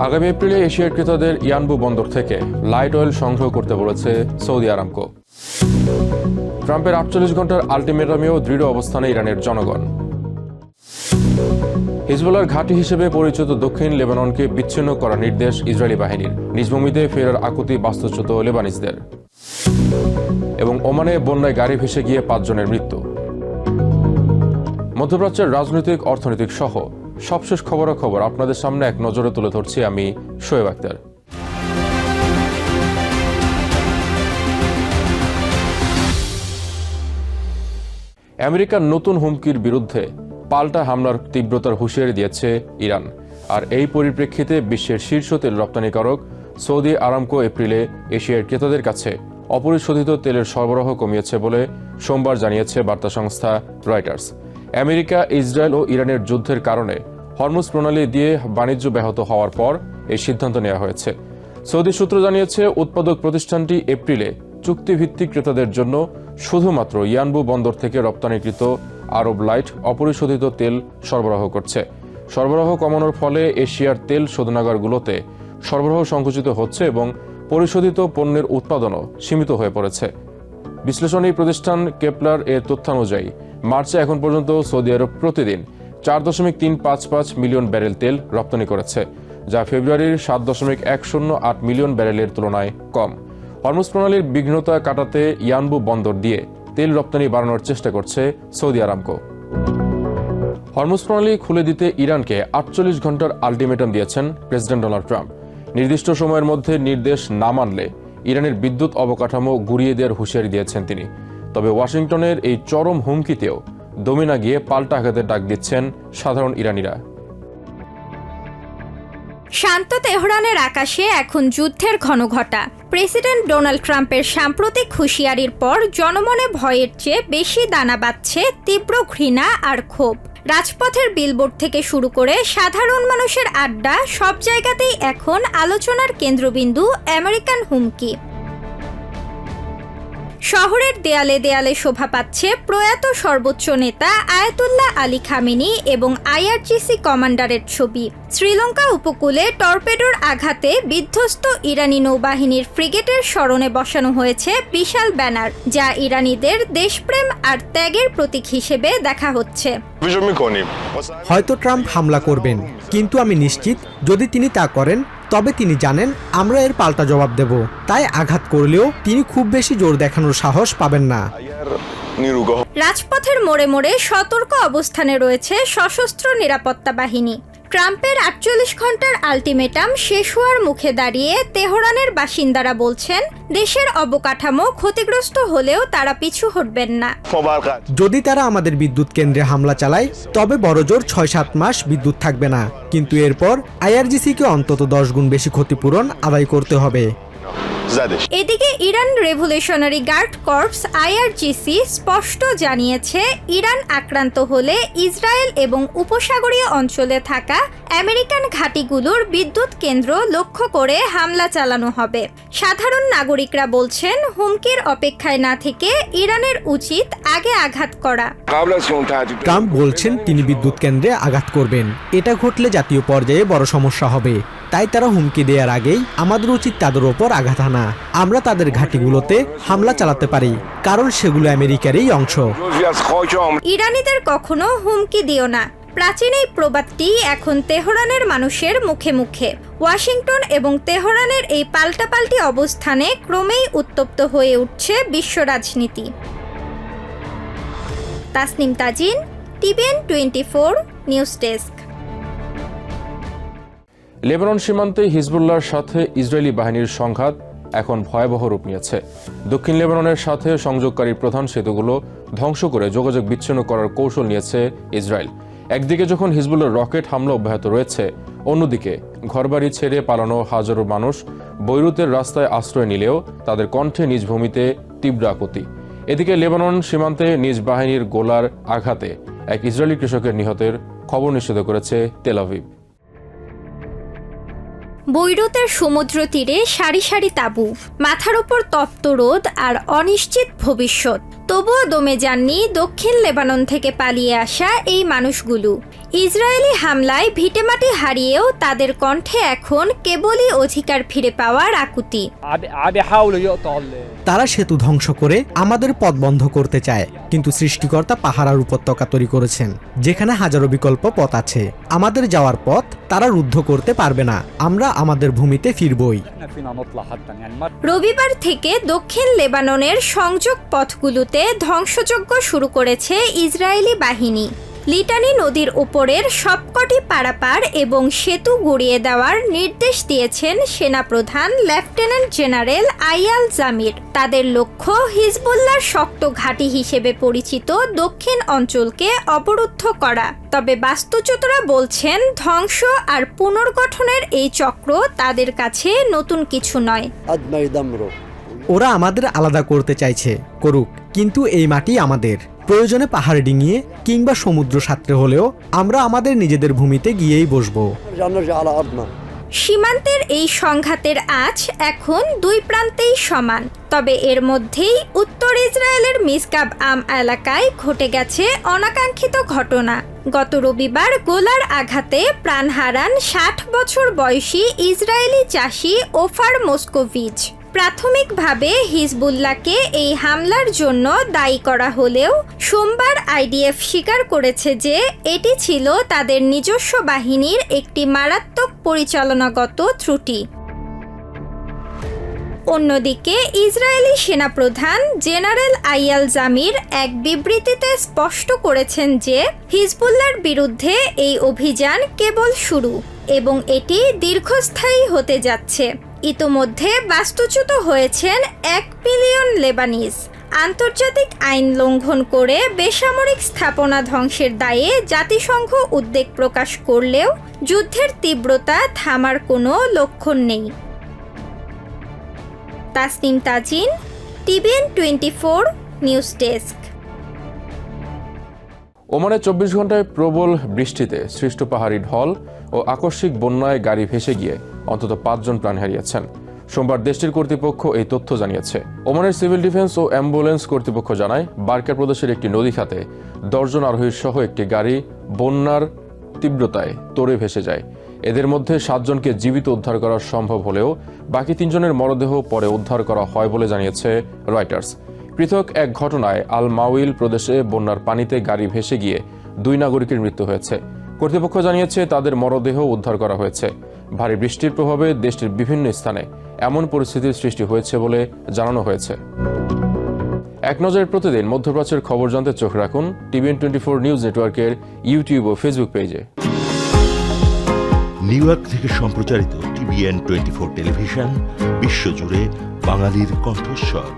আগামী এপ্রিলে এশিয়ার ক্রেতাদের ইয়ানবু বন্দর থেকে লাইট অয়েল সংগ্রহ করতে বলেছে সৌদি আরামকো। ট্রাম্পের 48 ঘন্টার আল্টিমেটামেও দৃঢ় অবস্থানে ইরানের জনগণ। হিজবুল্লাহর ঘাঁটি হিসেবে পরিচিত দক্ষিণ লেবাননকে বিচ্ছিন্ন করার নির্দেশ ইসরায়েলি বাহিনীর, নিজ ভূমিতে ফেরার আকুতি বাস্তুচ্যুত লেবানিজদের। এবং ওমানে বন্যায় গাড়ি ভেসে গিয়ে 5 জনের মৃত্যু। মধ্যপ্রাচ্যের রাজনৈতিক, অর্থনৈতিক সহ সবশেষ খবরাখবর আপনাদের সামনে এক নজরে তুলে ধরছি আমি, শোয়েব আক্তার। আমেরিকার নতুন হুমকির বিরুদ্ধে পাল্টা হামলার তীব্রতার হুঁশিয়ারি দিয়েছে ইরান। আর এই পরিপ্রেক্ষিতে বিশ্বের শীর্ষ তেল রপ্তানিকারক সৌদি আরামকো এপ্রিলে এশিয়ার ক্রেতাদের কাছে অপরিশোধিত তেলের সরবরাহ কমিয়েছে বলে সোমবার জানিয়েছে বার্তা সংস্থা রয়টার্স। আমেরিকা, ইসরায়েল ও ইরানের যুদ্ধের কারণে হরমুজ প্রণালী দিয়ে বাণিজ্য ব্যাহত হওয়ার পর এই সিদ্ধান্ত নেওয়া হয়েছে। সৌদি সূত্র জানিয়েছে, উৎপাদক প্রতিষ্ঠানটি এপ্রিলে চুক্তিভিত্তিক ক্রেতাদের জন্য শুধুমাত্র ইয়ানবু বন্দর থেকে রপ্তানিকৃত আরব লাইট অপরিশোধিত তেল সরবরাহ করছে। সরবরাহ কমানোর ফলে এশিয়ার তেল শোধনাগারগুলোতে সরবরাহ সংকুচিত হচ্ছে এবং পরিশোধিত পণ্যের উৎপাদনও সীমিত হয়ে পড়েছে। বিশ্লেষণী প্রতিষ্ঠান কেপলার এর তথ্যানুযায়ী মার্চে এখন পর্যন্ত সৌদি আরব প্রতিদিন 4.355 মিলিয়ন ব্যারেল তেল রপ্তানি করেছে, যা ফেব্রুয়ারির 7.108 মিলিয়ন ব্যারেলের তুলনায় কম। হরমুজ প্রণালীর বিঘ্নতা কাটাতে ইয়ানবু বন্দর দিয়ে তেল রপ্তানি বাড়ানোর চেষ্টা করছে সৌদি আরামকো। হরমুজ প্রণালী খুলে দিতে ইরানকে 48 ঘন্টার আল্টিমেটাম দিয়েছেন প্রেসিডেন্ট ডোনাল্ড ট্রাম্প। নির্দিষ্ট সময়ের মধ্যে নির্দেশ না মানলে ইরানের বিদ্যুৎ অবকাঠামো গুঁড়িয়ে দেওয়ার হুঁশিয়ারি দিয়েছেন তিনি। তবে ওয়াশিংটনের এই চরম হুমকিতেও দমে না গিয়ে পাল্টা আঘাতের ডাক দিচ্ছেন সাধারণ ইরানিরা। শান্ত তেহরানের আকাশে এখন যুদ্ধের ঘনঘটা। প্রেসিডেন্ট ডোনাল্ড ট্রাম্পের সাম্প্রতিক হুঁশিয়ারির পর জনমনে ভয়ের চেয়ে বেশি দানা বাঁধছে তীব্র ঘৃণা আর ক্ষোভ। রাজপথের বিলবোর্ড থেকে শুরু করে সাধারণ মানুষের আড্ডা, সব জায়গাতেই এখন আলোচনার কেন্দ্রবিন্দু আমেরিকান হুমকি। শহরের দেয়ালে দেয়ালে শোভা পাচ্ছে প্রয়াত সর্বোচ্চ নেতা আয়াতুল্লাহ আলী খামেনি এবং আইআরজিসি কমান্ডারের ছবি। শ্রীলঙ্কা উপকূলে টর্পেডোর আঘাতে বিধ্বস্ত ইরানি নৌবাহিনীর ফ্রিগেটের স্মরণে বসানো হয়েছে বিশাল ব্যানার, যা ইরানিদের দেশপ্রেম আর ত্যাগের প্রতীক হিসেবে দেখা হচ্ছে। হয়তো ট্রাম্প হামলা করবেন, কিন্তু আমি নিশ্চিত যদি তিনি তা করেন তবে তিনি জানেন আমরা এর পাল্টা জবাব দেব। তাই আঘাত করলেও তিনি খুব বেশি জোর দেখানোর সাহস পাবেন না। রাজপথের মোড়ে মোড়ে সতর্ক অবস্থানে রয়েছে সশস্ত্র নিরাপত্তা বাহিনী। ট্রাম্পের 48 ঘন্টার আল্টিমেটাম শেষ হওয়ার মুখে দাঁড়িয়ে তেহরানের বাসিন্দারা বলছেন, দেশের অবকাঠামো ক্ষতিগ্রস্ত হলেও তারা পিছু হটবেন না। যদি তারা আমাদের বিদ্যুৎ কেন্দ্রে হামলা চালায় তবে বড়জোর 6-7 মাস বিদ্যুৎ থাকবে না, কিন্তু এরপর আইআরজিসিকে অন্তত 10 গুণ বেশি ক্ষতিপূরণ আদায় করতে হবে। এদিকে Iran revolutionary guard corps IRGC স্পষ্ট জানিয়েছে, ইরান আক্রান্ত হলে ইসরায়েল এবং উপসাগরীয় অঞ্চলে থাকা আমেরিকান ঘাঁটিগুলোর বিদ্যুৎ কেন্দ্র লক্ষ্য করে হামলা চালানো হবে। সাধারণ নাগরিকরা বলছেন, হুমকির অপেক্ষায় না থেকে ইরানের উচিত আগে আঘাত করা। ট্রাম্প বলছেন তিনি বিদ্যুৎ কেন্দ্রে আঘাত করবেন। এটা ঘটলে জাতীয় পর্যায়ে বড় সমস্যা হবে। তাই তারা হুমকি দেওয়ার আগেই আমাদের উচিত তাদের ওপর আঘাত হানা। আমরা তাদের ঘাঁটিগুলোতে হামলা চালাতে পারি, কারণ সেগুলো আমেরিকারই অংশ। ইরানিদের কখনো হুমকি দিও না, প্রাচীন এই প্রবাদটি এখন তেহরানের মানুষের মুখে মুখে। ওয়াশিংটন এবং তেহরানের এই পাল্টাপাল্টি অবস্থানে ক্রমেই উত্তপ্ত হয়ে উঠছে বিশ্ব রাজনীতি। Tasnim Tajin, TVN 24 news desk. Lebanon সীমান্তে হিজবুল্লাহর সাথে ইসরায়েলি বাহিনীর সংঘাত এখন ভয়াবহ রূপ নিয়েছে। দক্ষিণ লেবাননের সাথে সংযোগকারী প্রধান সেতুগুলো ধ্বংস করে যোগাযোগ বিচ্ছিন্ন করার কৌশল নিয়েছে ইসরায়েল। একদিকে যখন হিজবুল্লাহর রকেট হামলা অব্যাহত রয়েছে, অন্যদিকে ঘরবাড়ি ছেড়ে পালানো হাজারো মানুষ বৈরুতের রাস্তায় আশ্রয় নিলেও তাদের কণ্ঠে নিজ ভূমিতে তীব্র আকুতি। এদিকে লেবানন সীমান্তে নিজ বাহিনীর গোলার আঘাতে এক ইসরায়েলি কৃষকের নিহতের খবর নিশ্চিত করেছে তেল আভিভ। বৈরুতের সমুদ্র তীরে সারি সারি তাঁবু, মাথার উপর তপ্ত রোদ আর অনিশ্চিত ভবিষ্যৎ। তবুও দমে যাননি দক্ষিণ লেবানন থেকে পালিয়ে আসা এই মানুষগুলো। ইসরায়েলি হামলায় ভিটেমাটি হারিয়েও তাদের কণ্ঠে এখন কেবলই অধিকার ফিরে পাওয়ার আকুতি। তারা সেতু ধ্বংস করে আমাদের পথ বন্ধ করতে চায়, কিন্তু সৃষ্টিকর্তা পাহাড়ার উপত্যকা তৈরি করেছেন যেখানে হাজারো বিকল্প পথ আছে। আমাদের যাওয়ার পথ তারা রুদ্ধ করতে পারবে না। আমরা আমাদের ভূমিতে ফিরবই। রবিবার থেকে দক্ষিণ লেবাননের সংযোগ পথগুলোতে ধ্বংসযজ্ঞ শুরু করেছে ইসরায়েলি বাহিনী। লিটানি নদীর উপরের সবকটি পারাপার এবং সেতু গুড়িয়ে দেওয়ার নির্দেশ দিয়েছেন সেনাপ্রধান লেফটেন্যান্ট জেনারেল আইয়াল জামির। তাদের লক্ষ্য হিজবুল্লাহর শক্ত ঘাঁটি হিসেবে পরিচিত দক্ষিণ অঞ্চলকে অবরুদ্ধ করা। তবে বাস্তুচ্যুতরা বলছেন ধ্বংস আর পুনর্গঠনের এই চক্র তাদের কাছে নতুন কিছু নয়। ওরা আমাদের আলাদা করতে চাইছে, করুক, কিন্তু এই মাটি আমাদের। প্রয়োজনে পাহাড় ডিঙিয়ে কিংবা সমুদ্র সাঁতরে হলেও আমরা আমাদের নিজেদের ভূমিতে গিয়েই বসবো। সীমান্তের এই সংঘাতের আঁচ এখন দুই প্রান্তেই সমান। তবে এর মধ্যেই উত্তর ইসরায়েলের মিসকাব আম এলাকায় ঘটে গেছে অনাকাঙ্ক্ষিত ঘটনা। গত রবিবার গোলার আঘাতে প্রাণ হারান 60 বছর বয়সী ইসরায়েলি চাষি ওফার মোস্কোভিচ। প্রাথমিকভাবে হিজবুল্লাহকে এই হামলার জন্য দায়ী করা হলেও সোমবার আইডিএফ স্বীকার করেছে যে এটি ছিল তাদের নিজস্ব বাহিনীর একটি মারাত্মক পরিচালনাগত ত্রুটি। অন্যদিকে ইসরায়েলি সেনাপ্রধান জেনারেল আইয়াল জামির এক বিবৃতিতে স্পষ্ট করেছেন যে হিজবুল্লাহর বিরুদ্ধে এই অভিযান কেবল শুরু এবং এটি দীর্ঘস্থায়ী হতে যাচ্ছে। ইতোমধ্যে বাস্তুচ্যুত হয়েছেন 1 মিলিয়ন লেবানিজ। আন্তর্জাতিক আইন লঙ্ঘন করে বেসামরিক স্থাপনা ধ্বংসের দায়ে জাতিসংঘ উদ্বেগ প্রকাশ করলেও যুদ্ধের তীব্রতা থামার কোনো লক্ষণ নেই। Tasnim Tazin, TVN 24 news desk. ওমানে 24 ঘন্টায় প্রবল বৃষ্টিতে সৃষ্ট পাহাড়ি ঢল ও আকস্মিক বন্যায় গাড়ি ভেসে গিয়ে অন্তত 5 জন প্রাণ হারিয়েছেন। সোমবার দেশটির কর্তৃপক্ষ এই তথ্য জানিয়েছে। ওমানের সিভিল ডিফেন্স ও অ্যাম্বুলেন্স কর্তৃপক্ষ জানায় বারকা প্রদেশের একটি নদী খাতে 10 জন আরোহী সহ একটি গাড়ি বন্যার তীব্রতায় তড়ে ভেসে যায়। এদের মধ্যে 7 জনকে জীবিত উদ্ধার করা সম্ভব হলেও বাকি 3 জনের মরদেহ পরে উদ্ধার করা হয় বলে জানিয়েছে রয়টার্স। পৃথক এক ঘটনায় আল মাউইল প্রদেশে বন্যার পানিতে গাড়ি ভেসে গিয়ে 2 নাগরিকের মৃত্যু হয়েছে। কর্তৃপক্ষ জানিয়েছে তাদের মরদেহ উদ্ধার করা হয়েছে। ভারী বৃষ্টির প্রভাবে দেশটির বিভিন্ন স্থানে এমন পরিস্থিতির সৃষ্টি হয়েছে বলে জানানো হয়েছে। এক নজরে প্রতিদিন মধ্যপ্রাচ্যের খবর জানতে চোখ রাখুন TVN 24 নিউজ নেটওয়ার্কের ইউটিউব ও ফেসবুক পেজে। নিউ ইয়র্ক থেকে সম্প্রচারিত TVN 24 টেলিভিশন বিশ্বজুড়ে বাঙালির কণ্ঠস্বর।